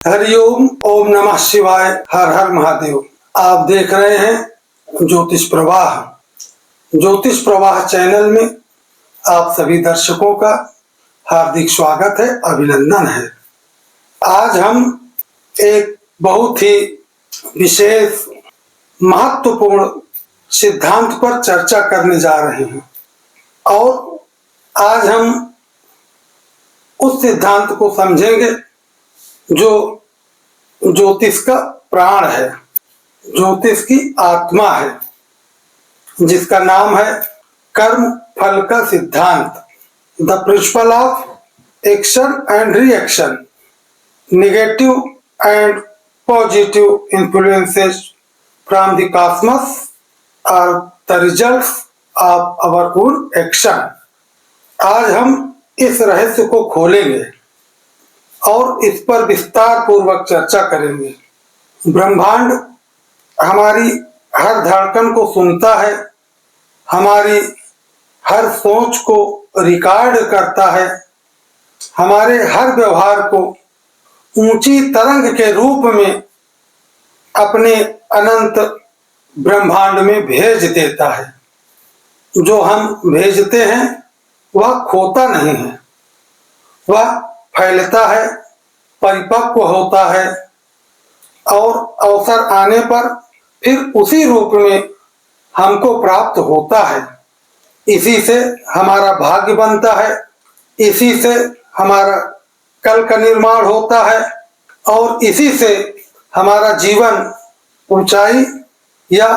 हरिओम, ओम नमः शिवाय, हर हर महादेव। आप देख रहे हैं ज्योतिष प्रवाह। ज्योतिष प्रवाह चैनल में आप सभी दर्शकों का हार्दिक स्वागत है, अभिनंदन है। आज हम एक बहुत ही विशेष महत्वपूर्ण सिद्धांत पर चर्चा करने जा रहे हैं और आज हम उस सिद्धांत को समझेंगे जो ज्योतिष का प्राण है, ज्योतिष की आत्मा है, जिसका नाम है कर्म फल का सिद्धांत। The principle of action and reaction, negative and positive influences from the cosmos are the results of our own action. आज हम इस रहस्य को खोलेंगे और इस पर विस्तार पूर्वक चर्चा करेंगे। ब्रह्मांड हमारी हर धड़कन को सुनता है, हमारी हर सोच को रिकॉर्ड करता है, हमारे हर व्यवहार को ऊंची तरंग के रूप में अपने अनंत ब्रह्मांड में भेज देता है। जो हम भेजते हैं वह खोता नहीं है, वह फैलता है, परिपक्व होता है और अवसर आने पर फिर उसी रूप में हमको प्राप्त होता है। इसी से हमारा भाग्य बनता है, इसी से हमारा कल का निर्माण होता है और इसी से हमारा जीवन ऊंचाई या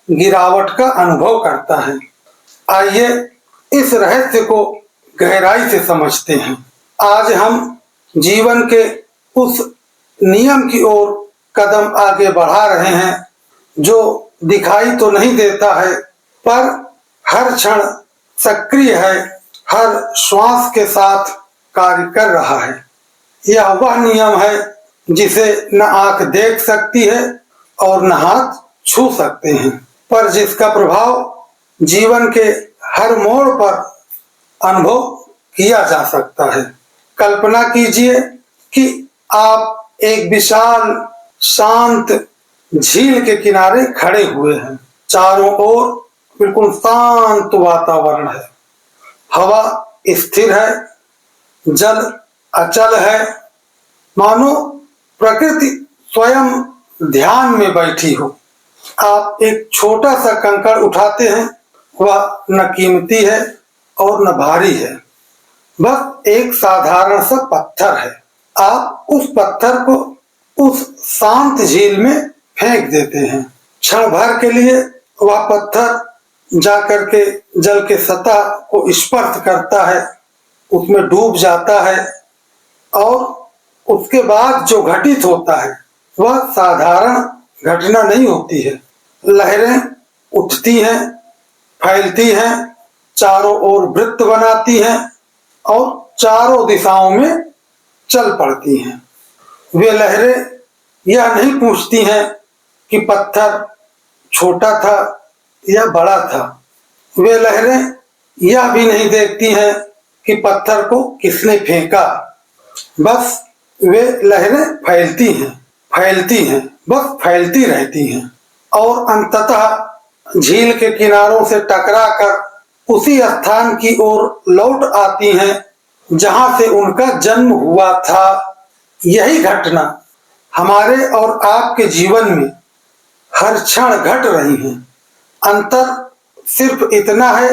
गिरावट का अनुभव करता है। आइए इस रहस्य को गहराई से समझते हैं। आज हम जीवन के उस नियम की ओर कदम आगे बढ़ा रहे हैं जो दिखाई तो नहीं देता है पर हर क्षण सक्रिय है, हर श्वास के साथ कार्य कर रहा है। यह वह नियम है जिसे न आंख देख सकती है और न हाथ छू सकते हैं, पर जिसका प्रभाव जीवन के हर मोड़ पर अनुभव किया जा सकता है। कल्पना कीजिए कि आप एक विशाल शांत झील के किनारे खड़े हुए हैं। चारों ओर बिल्कुल शांत वातावरण है, हवा स्थिर है, जल अचल है, मानो प्रकृति स्वयं ध्यान में बैठी हो। आप एक छोटा सा कंकड़ उठाते हैं, वह न कीमती है और न भारी है, बस एक साधारण सा पत्थर है। आप उस पत्थर को उस शांत झील में फेंक देते हैं। क्षण भर के लिए वह पत्थर जाकर के जल के सतह को स्पर्श करता है, उसमें डूब जाता है और उसके बाद जो घटित होता है वह साधारण घटना नहीं होती है। लहरें उठती हैं, फैलती हैं, चारों ओर वृत्त बनाती हैं और चारों दिशाओं में चल पड़ती हैं। वे लहरें यह नहीं पूछती हैं कि पत्थर छोटा था या बड़ा था। वे लहरें यह भी नहीं देखती हैं कि पत्थर को किसने फेंका। बस वे लहरें फैलती हैं, बस फैलती रहती हैं और अंततः झील के किनारों से टकराकर उसी स्थान की ओर लौट आती हैं जहां से उनका जन्म हुआ था। यही घटना हमारे और आपके जीवन में हर क्षण घट रही है। अंतर सिर्फ इतना है,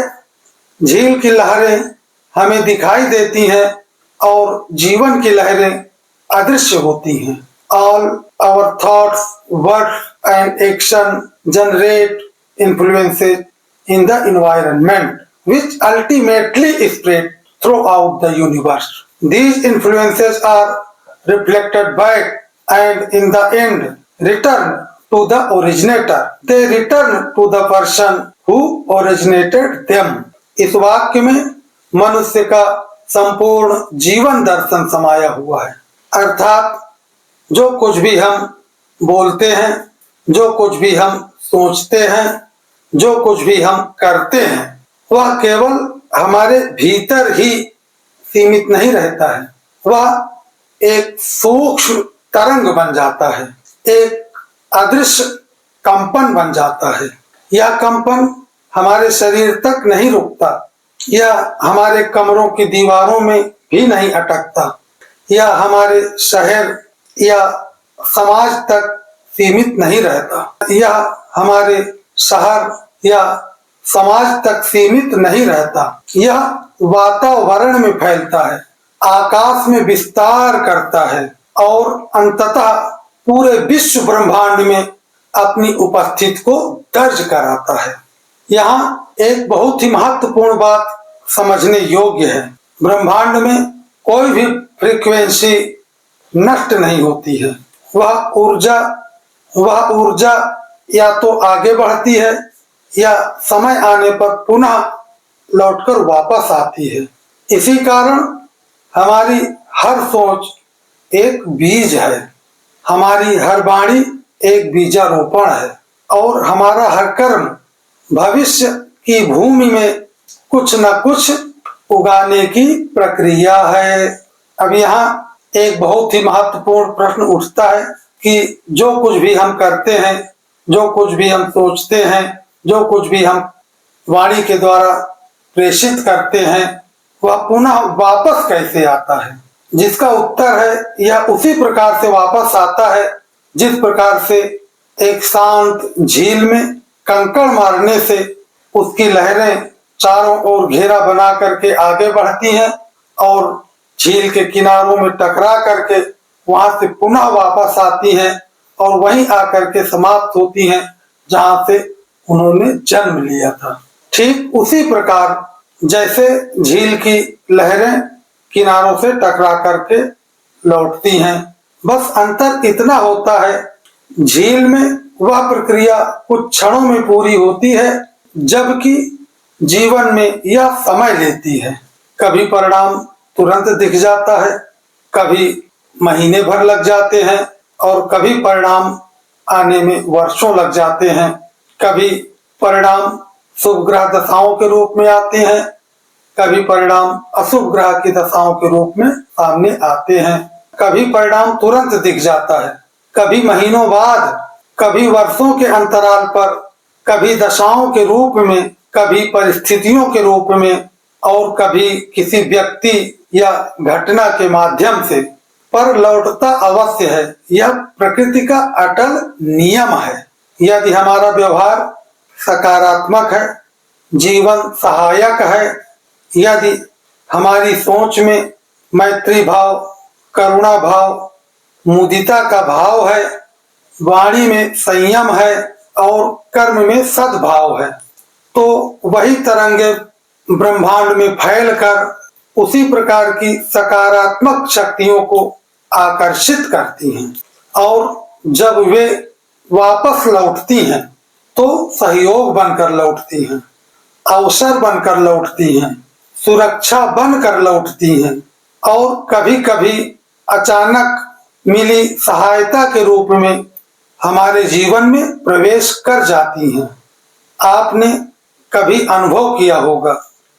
झील की लहरें हमें दिखाई देती हैं और जीवन की लहरें अदृश्य होती हैं। All our thoughts, words and action generate influences in the environment, which ultimately spread throughout the universe. These influences are reflected back and in the end return to the originator. They return to the person who originated them. इस वाक्य में मनुष्य का संपूर्ण जीवन दर्शन समाया हुआ है। अर्थात जो कुछ भी हम बोलते हैं, जो कुछ भी हम सोचते हैं, जो कुछ भी हम करते हैं, वह केवल हमारे भीतर ही सीमित नहीं रहता है, वह एक सूक्ष्म तरंग बन जाता है, एक अदृश्य कंपन बन जाता है। यह कंपन हमारे शरीर तक नहीं रुकता, यह हमारे कमरों की दीवारों में भी नहीं अटकता, यह हमारे शहर या समाज तक सीमित नहीं रहता, यह हमारे शहर या समाज तक सीमित नहीं रहता, यह वातावरण में फैलता है, आकाश में विस्तार करता है और अंततः पूरे विश्व ब्रह्मांड में अपनी उपस्थिति को दर्ज कराता है। यहाँ एक बहुत ही महत्वपूर्ण बात समझने योग्य है, ब्रह्मांड में कोई भी फ्रीक्वेंसी नष्ट नहीं होती है। वह ऊर्जा या तो आगे बढ़ती है या समय आने पर पुनः लौटकर वापस आती है। इसी कारण हमारी हर सोच एक बीज है, हमारी हर वाणी एक बीजारोपण है और हमारा हर कर्म भविष्य की भूमि में कुछ न कुछ उगाने की प्रक्रिया है। अब यहाँ एक बहुत ही महत्वपूर्ण प्रश्न उठता है कि जो कुछ भी हम करते हैं, जो कुछ भी हम सोचते हैं, जो कुछ भी हम वाणी के द्वारा प्रेषित करते हैं, वह पुनः वापस कैसे आता है? जिसका उत्तर है यह उसी प्रकार से वापस आता है जिस प्रकार से एक शांत झील में कंकड़ मारने से उसकी लहरें चारों ओर घेरा बना करके आगे बढ़ती हैं और झील के किनारों में टकरा करके वहां से पुनः वापस आती हैं और वहीं आकर के समाप्त होती हैं जहां से उन्होंने जन्म लिया था। ठीक उसी प्रकार जैसे झील की लहरें किनारों से टकरा करके लौटती हैं, बस अंतर इतना होता है झील में वह प्रक्रिया कुछ क्षणों में पूरी होती है, जबकि जीवन में यह समय लेती है। कभी परिणाम तुरंत दिख जाता है, कभी महीने भर लग जाते हैं और कभी परिणाम आने में वर्षों लग जाते हैं। कभी परिणाम शुभ ग्रह दशाओं के रूप में आते हैं, कभी परिणाम अशुभ ग्रह की दशाओं के रूप में सामने आते हैं। कभी परिणाम तुरंत दिख जाता है, कभी महीनों बाद, कभी वर्षों के अंतराल पर, कभी दशाओं के रूप में, कभी परिस्थितियों के रूप में और कभी किसी व्यक्ति या घटना के माध्यम से, पर लौटता अवश्य है। यह प्रकृति का अटल नियम है। यदि हमारा व्यवहार सकारात्मक है, जीवन सहायक है, यदि हमारी सोच में मैत्री भाव, करुणा भाव, मुदिता का भाव है, वाणी में संयम है और कर्म में सद्भाव है, तो वही तरंगे ब्रह्मांड में फैलकर उसी प्रकार की सकारात्मक शक्तियों को आकर्षित करती हैं और जब वे वापस लौटती हैं तो सहयोग बनकर लौटती हैं, अवसर बनकर लौटती हैं, सुरक्षा बनकर लौटती हैं और कभी कभी अचानक मिली सहायता के रूप में हमारे जीवन में प्रवेश कर जाती हैं। आपने कभी अनुभव किया होगा,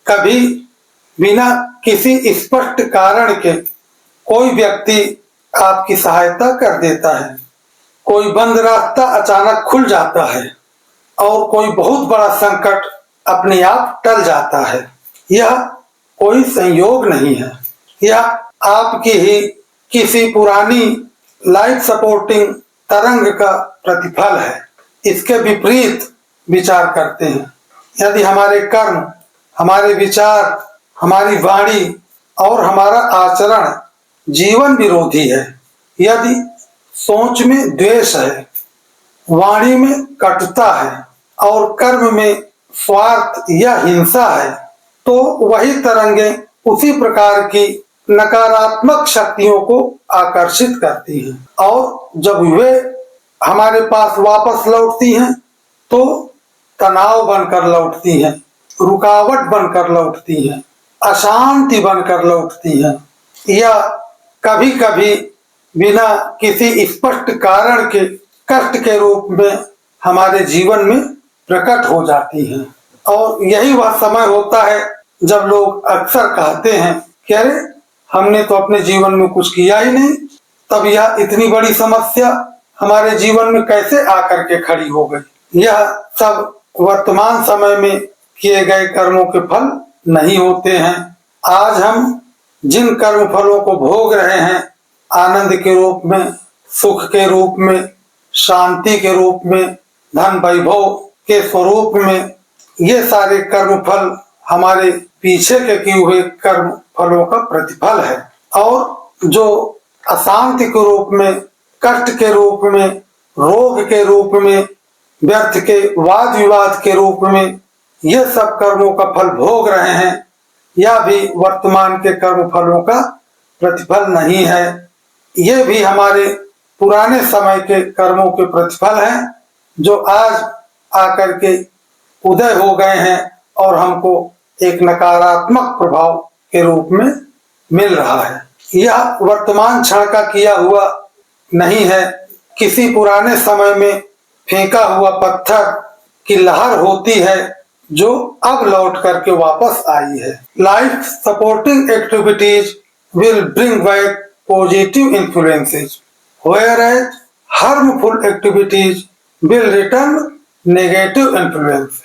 कभी बिना किसी स्पष्ट कारण के कोई व्यक्ति आपकी सहायता कर देता है, कोई बंद रास्ता अचानक खुल जाता है और कोई बहुत बड़ा संकट अपने आप टल जाता है। यह कोई संयोग नहीं है, यह आपकी ही किसी पुरानी लाइफ सपोर्टिंग तरंग का प्रतिफल है। इसके विपरीत विचार करते हैं। यदि हमारे कर्म, हमारे विचार, हमारी वाणी और हमारा आचरण जीवन विरोधी है, यदि सोच में द्वेष है, वाणी में कटुता है और कर्म में स्वार्थ या हिंसा है, तो वही तरंगे उसी प्रकार की नकारात्मक शक्तियों को आकर्षित करती हैं और जब वे हमारे पास वापस लौटती हैं तो तनाव बनकर लौटती हैं, रुकावट बनकर लौटती हैं, अशांति बनकर लौटती हैं या कभी कभी बिना किसी स्पष्ट कारण के कष्ट के रूप में हमारे जीवन में प्रकट हो जाती हैं। और यही वह समय होता है जब लोग अक्सर कहते हैं कि अरे हमने तो अपने जीवन में कुछ किया ही नहीं, तब यह इतनी बड़ी समस्या हमारे जीवन में कैसे आकर के खड़ी हो गई। यह सब वर्तमान समय में किए गए कर्मों के फल नहीं होते हैं। आज हम जिन कर्म फलों को भोग रहे हैं, आनंद के रूप में, सुख के रूप में, शांति के रूप में, धन वैभव के स्वरूप में, ये सारे कर्म फल हमारे पीछे के किए हुए कर्म फलों का प्रतिफल है। और जो अशांति के रूप में, कष्ट के रूप में, रोग के रूप में, व्यर्थ के वाद विवाद के रूप में ये सब कर्मों का फल भोग रहे हैं, यह भी वर्तमान के कर्म फलों का प्रतिफल नहीं है। ये भी हमारे पुराने समय के कर्मों के प्रतिफल हैं, जो आज आकर के उदय हो गए हैं और हमको एक नकारात्मक प्रभाव के रूप में मिल रहा है। यह वर्तमान क्षण का किया हुआ नहीं है, किसी पुराने समय में फेंका हुआ पत्थर की लहर होती है जो अब लौट करके वापस आई है। Life supporting activities will bring back positive influences, whereas harmful activities will return negative influence।